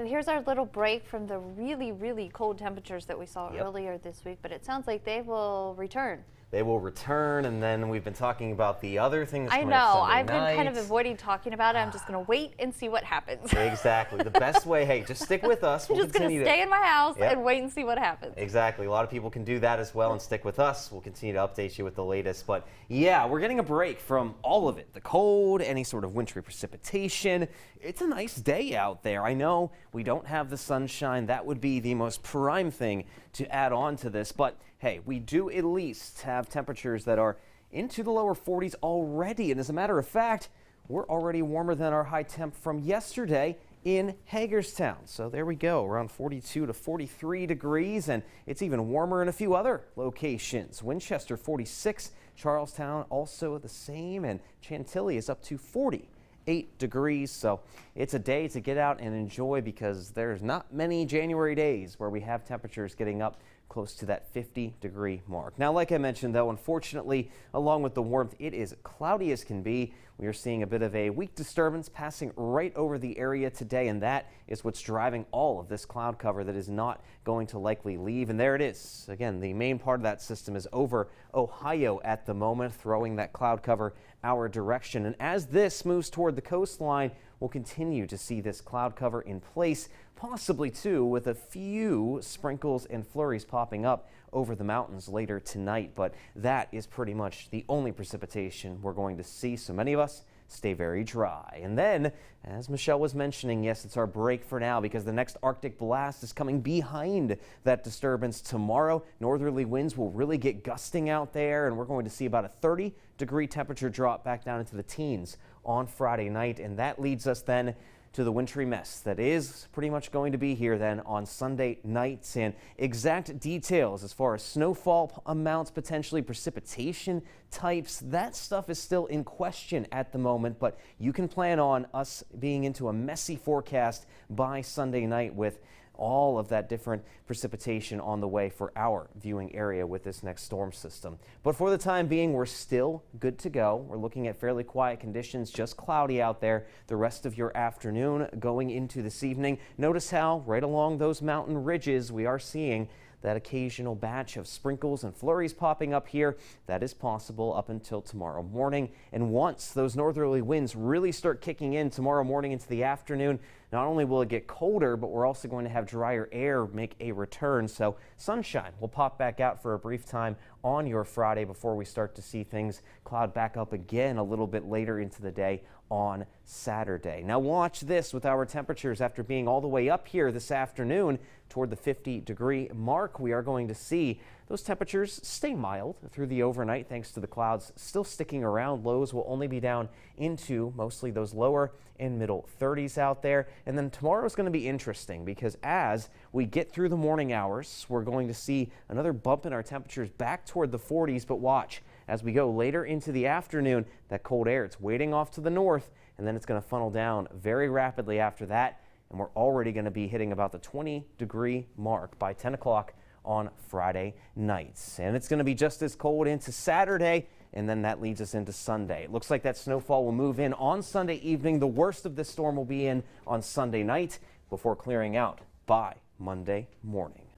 So here's our little break from the really, really cold temperatures that we saw earlier this week, but it sounds like they will return. They will return, and then we've been talking about the other thing that's I coming up know. Sunday I've been night. kind of avoiding talking about it. I'm just going to wait and see what happens. Exactly. The best way, hey, just stick with us. I'm just going to stay in my house and wait and see what happens. Exactly. A lot of people can do that as well and stick with us. We'll continue to update you with the latest. But yeah, we're getting a break from all of it. The cold, any sort of wintry precipitation. It's a nice day out there. I know we don't have the sunshine. That would be the most prime thing to add on to this. But hey, we do at least have temperatures that are into the lower 40s already. And as a matter of fact, we're already warmer than our high temp from yesterday in Hagerstown. So there we go, around 42 to 43 degrees, and it's even warmer in a few other locations. Winchester 46, Charlestown also the same, and Chantilly is up to 48 degrees. So it's a day to get out and enjoy because there's not many January days where we have temperatures getting up close to that 50-degree mark. Now, like I mentioned, though, unfortunately, along with the warmth, it is cloudy as can be. We are seeing a bit of a weak disturbance passing right over the area today, and that is what's driving all of this cloud cover that is not going to likely leave. And there it is. Again, the main part of that system is over Ohio at the moment, throwing that cloud cover our direction. And as this moves toward the coastline, we'll continue to see this cloud cover in place, possibly too with a few sprinkles and flurries popping up over the mountains later tonight. But that is pretty much the only precipitation we're going to see. So many of us stay very dry. And then, as Michelle was mentioning, yes, it's our break for now because the next Arctic blast is coming behind that disturbance tomorrow. Northerly winds will really get gusting out there, and we're going to see about a 30-degree temperature drop back down into the teens on Friday night. And that leads us then to the wintry mess that is pretty much going to be here then on Sunday nights. And exact details as far as snowfall amounts, potentially precipitation types, that stuff is still in question at the moment, but you can plan on us being into a messy forecast by Sunday night with all of that different precipitation on the way for our viewing area with this next storm system. But for the time being, we're still good to go. We're looking at fairly quiet conditions, just cloudy out there the rest of your afternoon going into this evening. Notice how right along those mountain ridges we are seeing that occasional batch of sprinkles and flurries popping up here. That is possible up until tomorrow morning. And once those northerly winds really start kicking in tomorrow morning into the afternoon, not only will it get colder, but we're also going to have drier air make a return. So sunshine will pop back out for a brief time on your Friday before we start to see things cloud back up again a little bit later into the day on Saturday. Now watch this with our temperatures after being all the way up here this afternoon toward the 50-degree mark. We are going to see those temperatures stay mild through the overnight thanks to the clouds still sticking around. Lows will only be down into mostly those lower and middle 30s out there. And then tomorrow is going to be interesting because as we get through the morning hours, we're going to see another bump in our temperatures back toward the 40s. But watch, as we go later into the afternoon, that cold air, it's waiting off to the north, and then it's going to funnel down very rapidly after that. And we're already going to be hitting about the 20-degree mark by 10 o'clock on Friday nights. And it's going to be just as cold into Saturday, and then that leads us into Sunday. It looks like that snowfall will move in on Sunday evening. The worst of this storm will be in on Sunday night before clearing out by Monday morning.